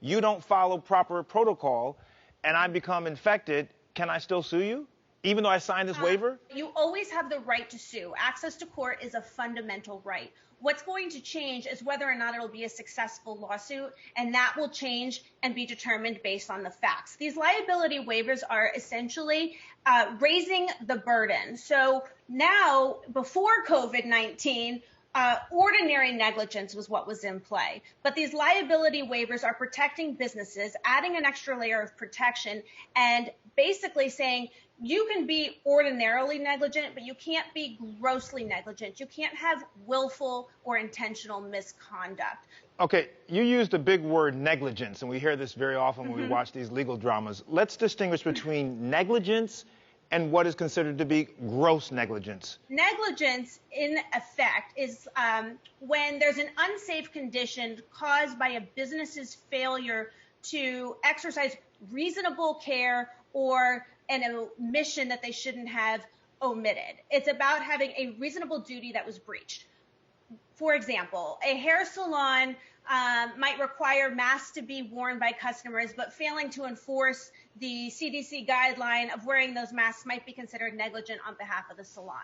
you don't follow proper protocol and I become infected, can I still sue you, even though I signed this waiver? You always have the right to sue. Access to court is a fundamental right. What's going to change is whether or not it'll be a successful lawsuit, and that will change and be determined based on the facts. These liability waivers are essentially raising the burden. So now, before COVID-19, ordinary negligence was what was in play. But these liability waivers are protecting businesses, adding an extra layer of protection, and basically saying you can be ordinarily negligent, but you can't be grossly negligent. You can't have willful or intentional misconduct. Okay, you used the big word negligence, and we hear this very often when we watch these legal dramas. Let's distinguish between negligence and what is considered to be gross negligence. Negligence, in effect, is when there's an unsafe condition caused by a business's failure to exercise reasonable care or an omission that they shouldn't have omitted. It's about having a reasonable duty that was breached. For example, a hair salon might require masks to be worn by customers, but failing to enforce the CDC guideline of wearing those masks might be considered negligent on behalf of the salon.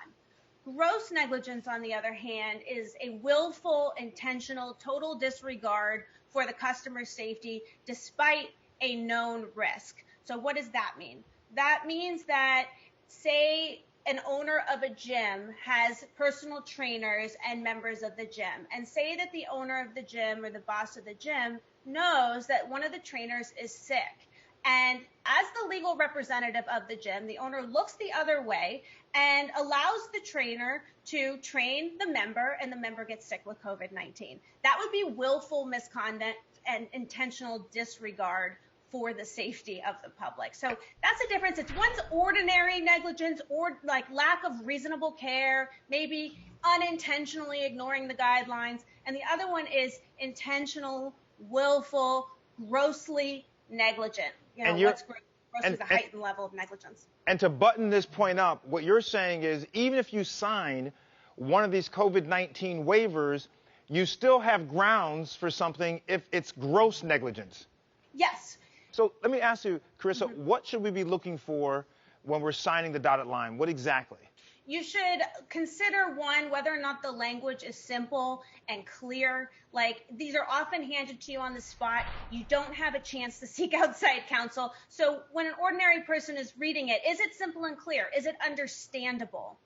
Gross negligence, on the other hand, is a willful, intentional, total disregard for the customer's safety despite a known risk. So what does that mean? That means that, say, an owner of a gym has personal trainers and members of the gym, and say that the owner of the gym or the boss of the gym knows that one of the trainers is sick. And as the legal representative of the gym, the owner looks the other way and allows the trainer to train the member, and the member gets sick with COVID-19. That would be willful misconduct and intentional disregard for the safety of the public. So that's the difference. It's one's ordinary negligence or like lack of reasonable care, maybe unintentionally ignoring the guidelines, and the other one is intentional, willful, grossly negligent. You know, what's gross is a heightened level of negligence. And to button this point up, what you're saying is even if you sign one of these COVID-19 waivers, you still have grounds for something if it's gross negligence. Yes. So let me ask you, Carissa, what should we be looking for when we're signing the dotted line? What exactly? You should consider, one, whether or not the language is simple and clear. Like, these are often handed to you on the spot. You don't have a chance to seek outside counsel. So when an ordinary person is reading it, is it simple and clear? Is it understandable?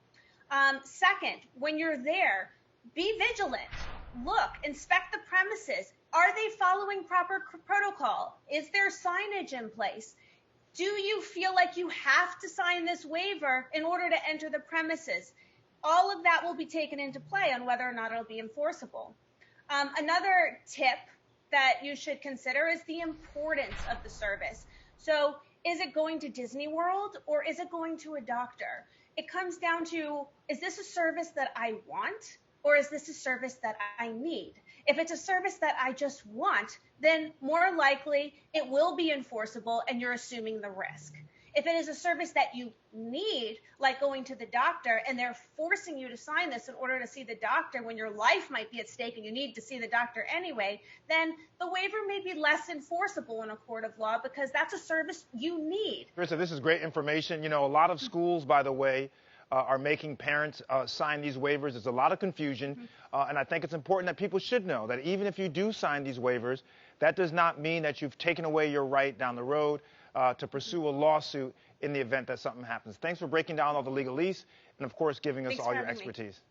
Second, when you're there, be vigilant. Look, inspect the premises. Are they following proper protocol? Is there signage in place? Do you feel like you have to sign this waiver in order to enter the premises? All of that will be taken into play on whether or not it'll be enforceable. Another tip that you should consider is the importance of the service. So is it going to Disney World or is it going to a doctor? It comes down to, is this a service that I want or is this a service that I need? If it's a service that I just want, then more likely it will be enforceable and you're assuming the risk. If it is a service that you need, like going to the doctor, and they're forcing you to sign this in order to see the doctor when your life might be at stake and you need to see the doctor anyway, then the waiver may be less enforceable in a court of law because that's a service you need. Carissa, this is great information. You know, a lot of schools, by the way, are making parents sign these waivers. There's a lot of confusion, and I think it's important that people should know that even if you do sign these waivers, that does not mean that you've taken away your right down the road to pursue a lawsuit in the event that something happens. Thanks for breaking down all the legalese and, of course, giving us all your expertise.